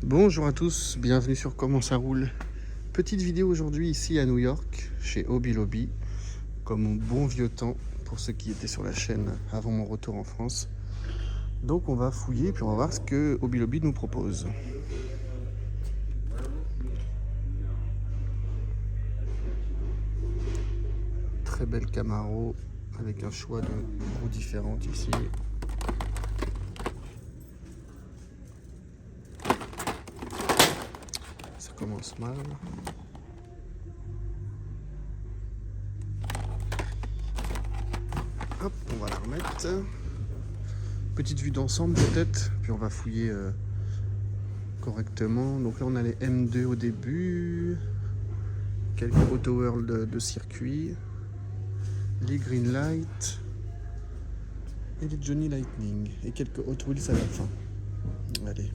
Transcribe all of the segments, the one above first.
Bonjour à tous, bienvenue sur Comment ça roule. Petite vidéo aujourd'hui ici à New York, chez Hobby Lobby, comme au bon vieux temps pour ceux qui étaient sur la chaîne avant mon retour en France. Donc on va fouiller puis on va voir ce que Hobby Lobby nous propose. Très belle Camaro avec un choix de roues différentes ici. Ça commence mal. Hop, on va la remettre. Petite vue d'ensemble peut-être, puis on va fouiller correctement. Donc là on a les M2 au début, quelques Auto World de circuit, les Greenlight et les Johnny Lightning et quelques Hot Wheels à la fin. Allez,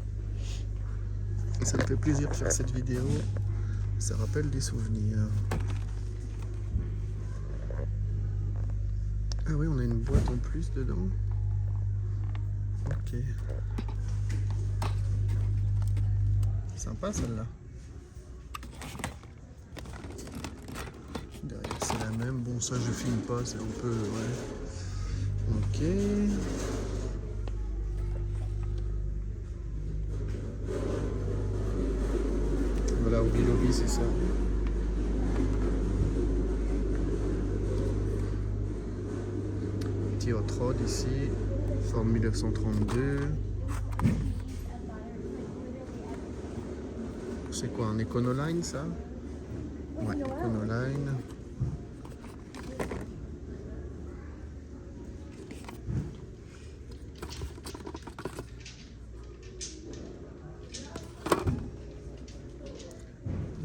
ça me fait plaisir de faire cette vidéo, ça rappelle des souvenirs. Ah oui, on a une boîte en plus dedans. Ok. Sympa celle-là. Derrière c'est la même. Bon ça je filme pas, c'est un peu... Ouais. Ok. Voilà, Hobby Lobby c'est ça. Petit hot rod ici. Forme 1932. C'est quoi, un Econoline ça? Ouais, Econoline.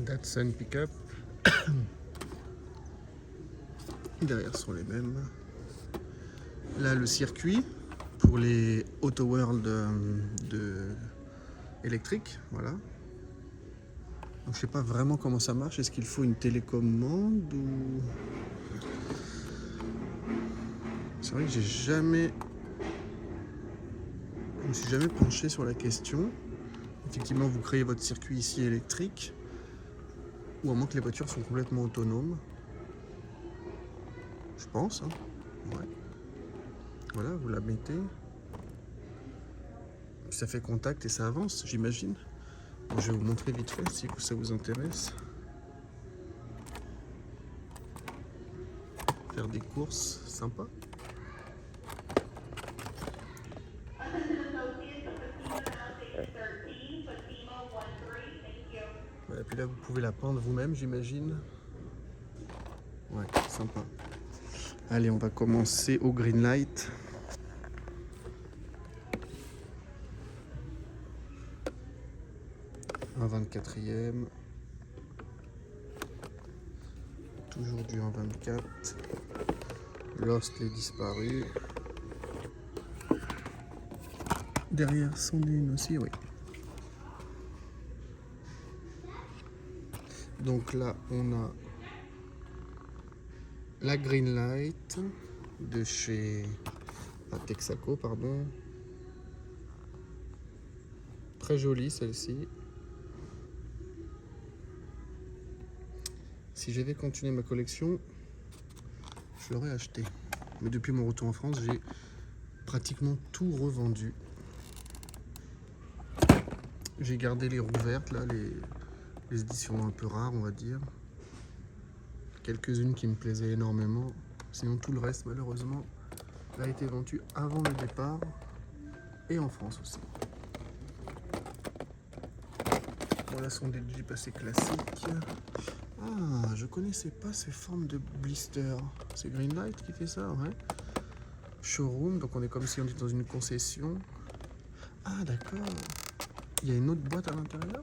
Datsun Pickup. Derrière sont les mêmes. Là le circuit pour les Auto World électriques, voilà. Donc, je sais pas vraiment comment ça marche. Est-ce qu'il faut une télécommande ou... C'est vrai que je me suis jamais penché sur la question. Effectivement, vous créez votre circuit ici électrique, ou à moins que les voitures sont complètement autonomes. Je pense, hein. Ouais. Voilà, vous la mettez. Puis ça fait contact et ça avance, j'imagine. Je vais vous montrer vite fait si ça vous intéresse. Faire des courses, sympa. Voilà, puis là vous pouvez la prendre vous-même, j'imagine. Ouais, sympa. Allez, on va commencer au Greenlight. Un 24e. Toujours du 1,24. Lost les disparus. Derrière son une aussi, oui. Donc là, on a la Greenlight de chez Texaco, pardon. Très jolie celle-ci. Si j'avais continué ma collection, je l'aurais acheté. Mais depuis mon retour en France, j'ai pratiquement tout revendu. J'ai gardé les roues vertes, là, les éditions un peu rares, on va dire. Quelques-unes qui me plaisaient énormément. Sinon, tout le reste, malheureusement, a été vendu avant le départ et en France aussi. Voilà sont des Jeeps assez classiques. Ah, je connaissais pas ces formes de blister. C'est Greenlight qui fait ça, ouais. Showroom, donc on est comme si on était dans une concession. Ah, d'accord. Il y a une autre boîte à l'intérieur.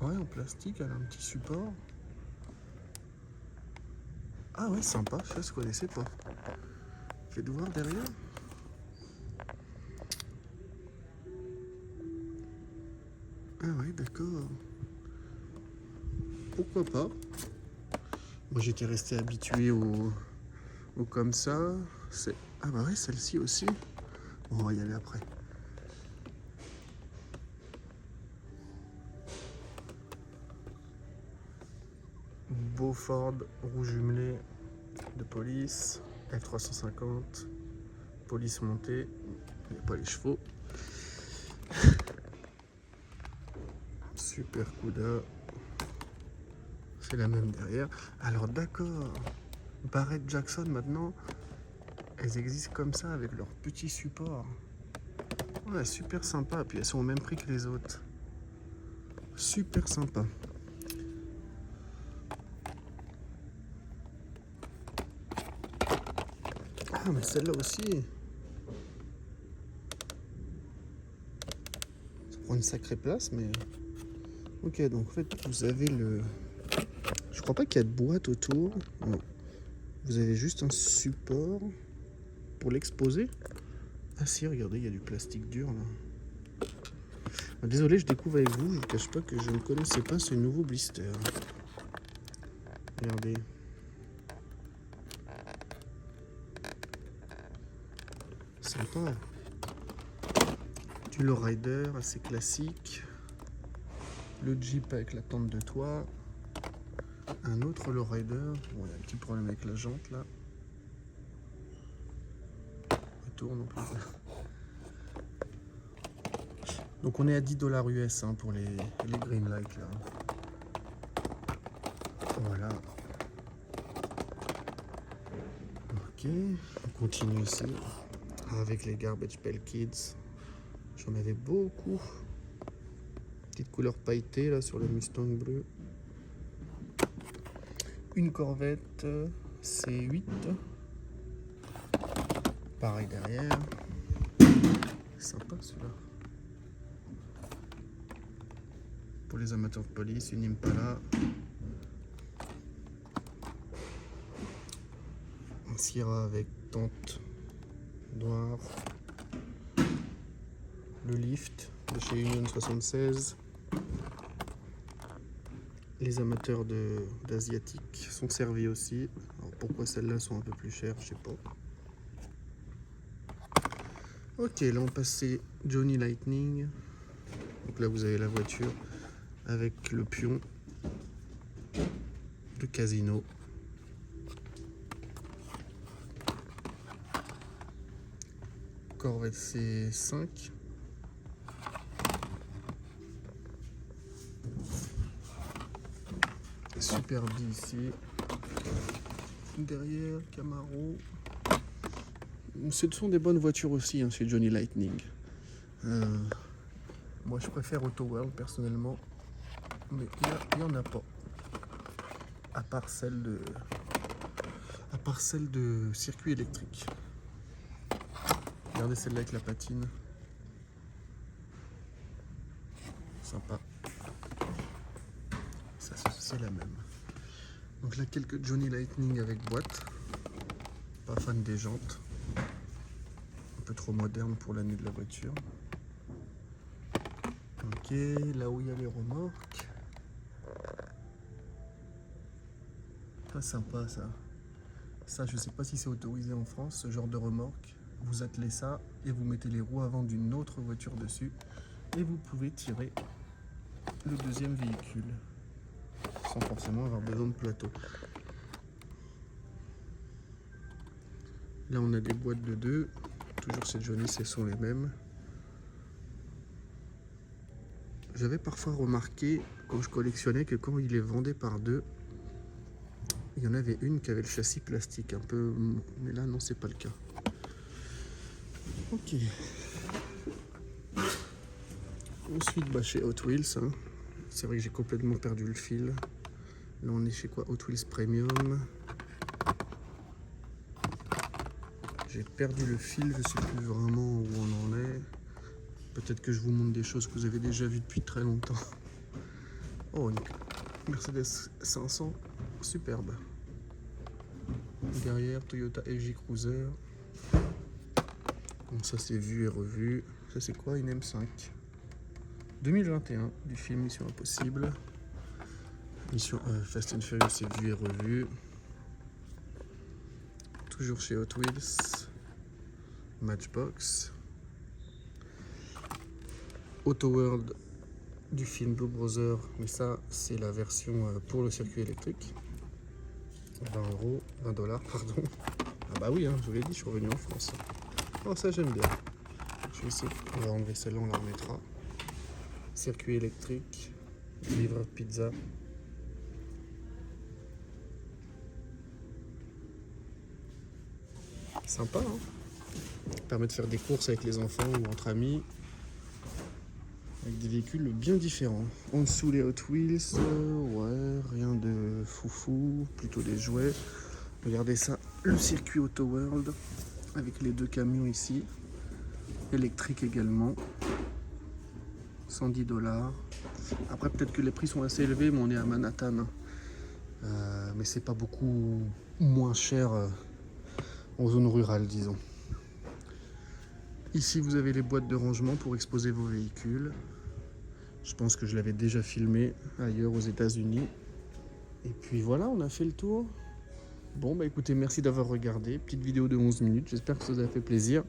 Ouais, en plastique, elle a un petit support. Ah ouais, sympa, ça je connaissais pas. Faites voir derrière. Ah ouais, d'accord. Pourquoi pas? Moi j'étais resté habitué au comme ça. Ah bah ouais, celle-ci aussi. Bon, on va y aller après. beau Ford rouge jumelé de police, F350, police montée, il n'y a pas les chevaux. Super Cuda, c'est la même derrière. Alors d'accord, Barrett Jackson maintenant, elles existent comme ça avec leur petit support. Ouais, super sympa, puis elles sont au même prix que les autres. Super sympa. Ah mais celle-là aussi. Ça prend une sacrée place mais... Ok, donc en fait vous avez le... Je crois pas qu'il y a de boîte autour. Non. Vous avez juste un support pour l'exposer. Ah si, regardez, il y a du plastique dur là. Désolé, je découvre avec vous, je ne cache pas que je ne connaissais pas ce nouveau blister. Regardez. Sympa. Du lowrider assez classique. Le Jeep avec la tente de toit. Un autre lowrider. Bon, il y a un petit problème avec la jante là. Il tourne en plus. Donc on est à 10 $ US hein, pour les Greenlight là. Voilà. Ok, on continue ici avec les Garbage Pail Kids. J'en avais beaucoup. Petite couleur pailletée là sur le Mustang bleu. Une Corvette C8. Pareil derrière. Sympa celui-là. Pour les amateurs de police, une Impala. Un Sierra avec tente noire. Le lift de chez Union 76. Les amateurs d'asiatiques sont servis aussi. Alors pourquoi celles-là sont un peu plus chères, je sais pas. Ok, là on passait Johnny Lightning. Donc là vous avez la voiture avec le pion de casino. Corvette C5. Super B ici. Derrière, Camaro. Ce sont des bonnes voitures aussi hein, chez Johnny Lightning. Moi je préfère Auto World personnellement. Mais il n'y en a pas. À part celle de circuit électrique. Regardez celle-là avec la patine. Sympa. Ça, c'est la même. Donc là, quelques Johnny Lightning avec boîte. Pas fan des jantes. Un peu trop moderne pour l'année de la voiture. Ok, là où il y a les remorques. Pas sympa ça. Ça, je sais pas si c'est autorisé en France, ce genre de remorque. Vous attelez ça et vous mettez les roues avant d'une autre voiture dessus. Et vous pouvez tirer le deuxième véhicule. Sans forcément avoir besoin de plateau. Là, on a des boîtes de 2. Toujours chez Johnny, ce sont les mêmes. J'avais parfois remarqué, quand je collectionnais, que quand il les vendait par 2, il y en avait une qui avait le châssis plastique un peu, mais là non, c'est pas le cas. Ok. Ensuite, bah, chez Hot Wheels, hein. C'est vrai que j'ai complètement perdu le fil. Là, on est chez quoi? Hot Wheels Premium. J'ai perdu le fil, je sais plus vraiment où on en est. Peut-être que je vous montre des choses que vous avez déjà vues depuis très longtemps. Oh, une Mercedes 500, superbe. Derrière, Toyota FJ Cruiser. Donc ça, c'est vu et revu. Ça, c'est quoi? Une M5. 2021, du film Mission Impossible. Mission Fast and Furious, c'est vu et revu. Toujours chez Hot Wheels. Matchbox. Auto World du film Blue Brother, mais ça c'est la version pour le circuit électrique. 20 euros, 20 dollars, pardon. Ah bah oui, hein, je vous l'ai dit, je suis revenu en France. Oh, ça j'aime bien. Je vais essayer. On va enlever celle-là, on la remettra. Circuit électrique, livreur de pizza. Sympa, hein. Permet de faire des courses avec les enfants ou entre amis. Avec des véhicules bien différents. En dessous les Hot Wheels, ouais, rien de foufou, plutôt des jouets. Regardez ça, le circuit Auto World avec les 2 camions ici, électrique également, 110 dollars. Après peut-être que les prix sont assez élevés, mais on est à Manhattan, mais c'est pas beaucoup moins cher en zone rurale, disons. Ici vous avez les boîtes de rangement pour exposer vos véhicules. Je pense que je l'avais déjà filmé ailleurs aux États-Unis. Et puis voilà, on a fait le tour. Bon bah écoutez, merci d'avoir regardé. Petite vidéo de 11 minutes, j'espère que ça vous a fait plaisir.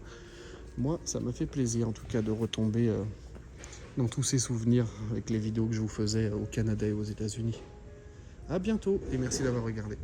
Moi, ça m'a fait plaisir en tout cas de retomber dans tous ces souvenirs avec les vidéos que je vous faisais au Canada et aux États-Unis. À bientôt et merci d'avoir regardé.